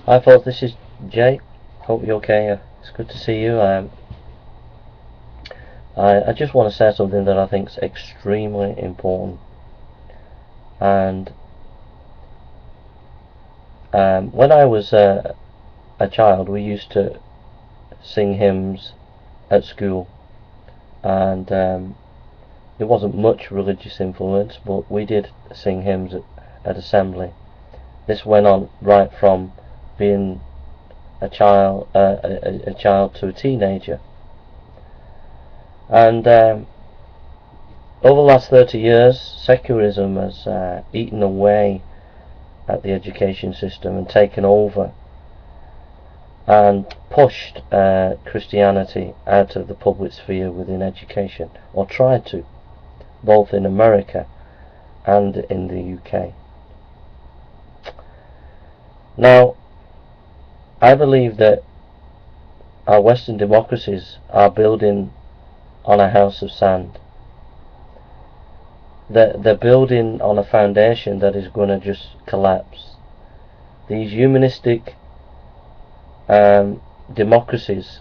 Hi folks, this is Jay. Hope you're okay. It's good to see you. I just want to say something that I think is extremely important. And when I was a child, we used to sing hymns at school, and there wasn't much religious influence, but we did sing hymns at assembly. This went on right from being a child to a teenager. And over the last 30 years, secularism has eaten away at the education system and taken over and pushed Christianity out of the public sphere within education, or tried to, both in America and in the UK. Now, I believe that our Western democracies are building on a house of sand. They're building on a foundation that is going to just collapse. These humanistic democracies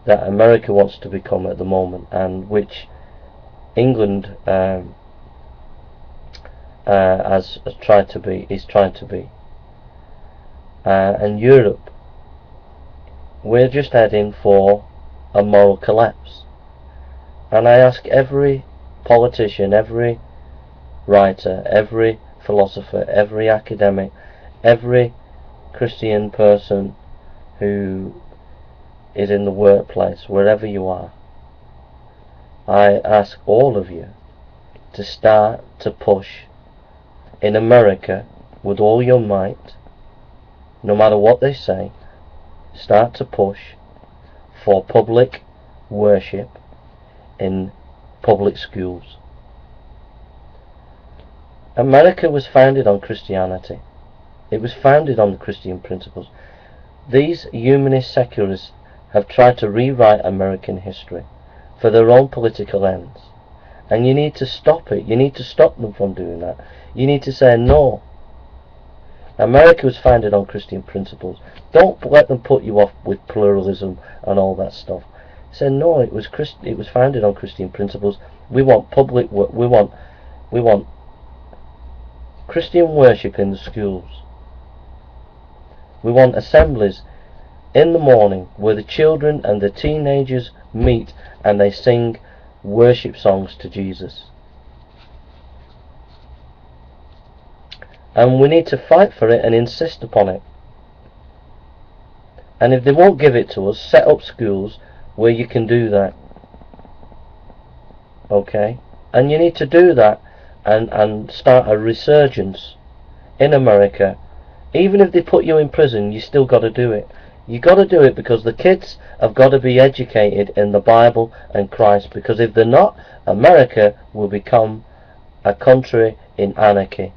that America wants to become at the moment, and which England is trying to be, and Europe, we're just heading for a moral collapse. And I ask every politician, every writer, every philosopher, every academic, every Christian person who is in the workplace, wherever you are, I ask all of you to start to push in America with all your might, no matter what they say. Start to push for public worship in public schools. America was founded on Christianity. It was founded on the Christian principles. These humanist secularists have tried to rewrite American history for their own political ends, and you need to stop it. You need to stop them from doing that. You need to say no. America was founded on Christian principles. Don't let them put you off with pluralism and all that stuff. Say no. It was founded on Christian principles. We want public work. We want Christian worship in the schools. We want assemblies in the morning where the children and the teenagers meet and they sing worship songs to Jesus. And we need to fight for it and insist upon it. And if they won't give it to us, set up schools where you can do that. Okay? And you need to do that and start a resurgence in America. Even if they put you in prison, you still got to do it. You got to do it because the kids have got to be educated in the Bible and Christ. Because if they're not, America will become a country in anarchy.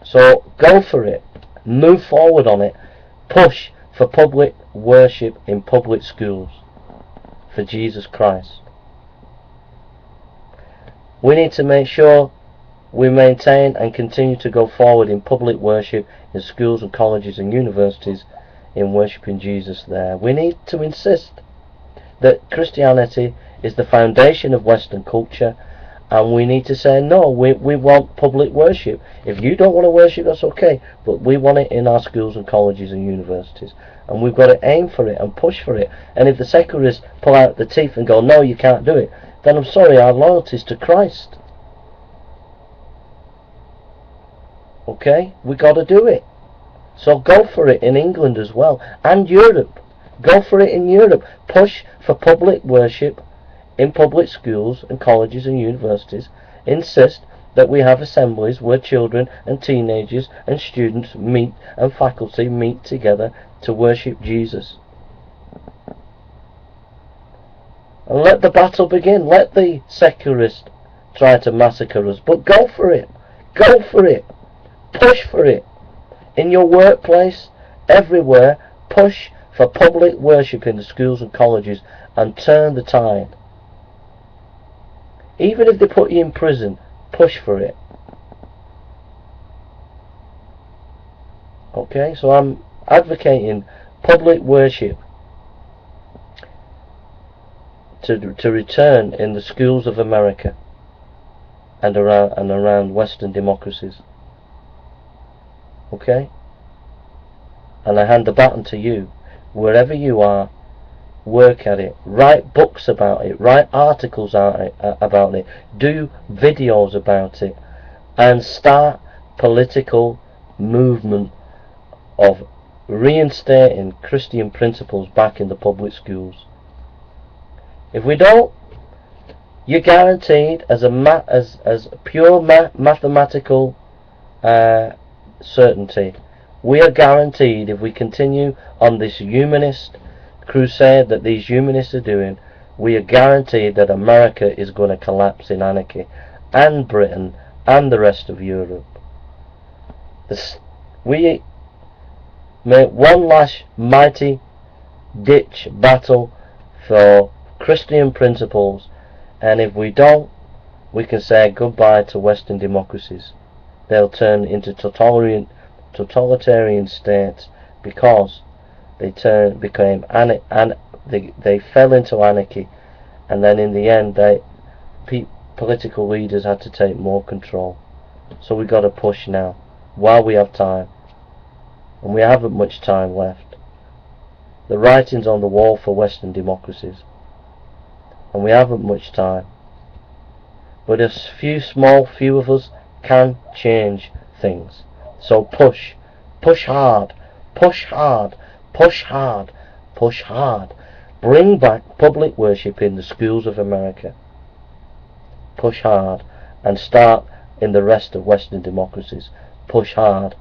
So go for it. Move forward on it. Push for public worship in public schools for Jesus Christ. We need to make sure we maintain and continue to go forward in public worship in schools and colleges and universities in worshipping Jesus there. We need to insist that Christianity is the foundation of Western culture, and we need to say no, we want public worship. If you don't want to worship, that's okay, but we want it in our schools and colleges and universities, and we've got to aim for it and push for it. And if the secularists pull out the teeth and go, no, you can't do it, then I'm sorry, our loyalty is to Christ. Okay? We got to do it. So go for it in England as well, and Europe. Go for it in Europe. Push for public worship in public schools and colleges and universities. Insist that we have assemblies where children and teenagers and students meet and faculty meet together to worship Jesus. And let the battle begin. Let the secularists try to massacre us, but go for it. Go for it. Push for it. In your workplace, everywhere, push for public worship in the schools and colleges and turn the tide. Even if they put you in prison, push for it. Okay, so I'm advocating public worship to return in the schools of America and around Western democracies. Okay? And I hand the baton to you. Wherever you are, work at it. Write books about it. Write articles about it. Do videos about it. And start political movement of reinstating Christian principles back in the public schools. If we don't, you're guaranteed as pure mathematical certainty. We are guaranteed, if we continue on this humanist crusade that these humanists are doing, we are guaranteed that America is going to collapse in anarchy, and Britain and the rest of Europe. We make one last mighty ditch battle for Christian principles, and if we don't, we can say goodbye to Western democracies. They'll turn into totalitarian states because they they fell into anarchy, and then in the end political leaders had to take more control. So we got to push now while we have time, and we haven't much time left. The writing's on the wall for Western democracies, and we haven't much time. But a few of us can change things. So push hard, push hard, push hard, push hard. Bring back public worship in the schools of America. Push hard, and start in the rest of Western democracies. Push hard.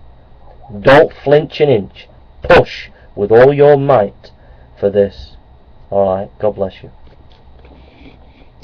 Don't flinch an inch. Push with all your might for this. Alright, God bless you.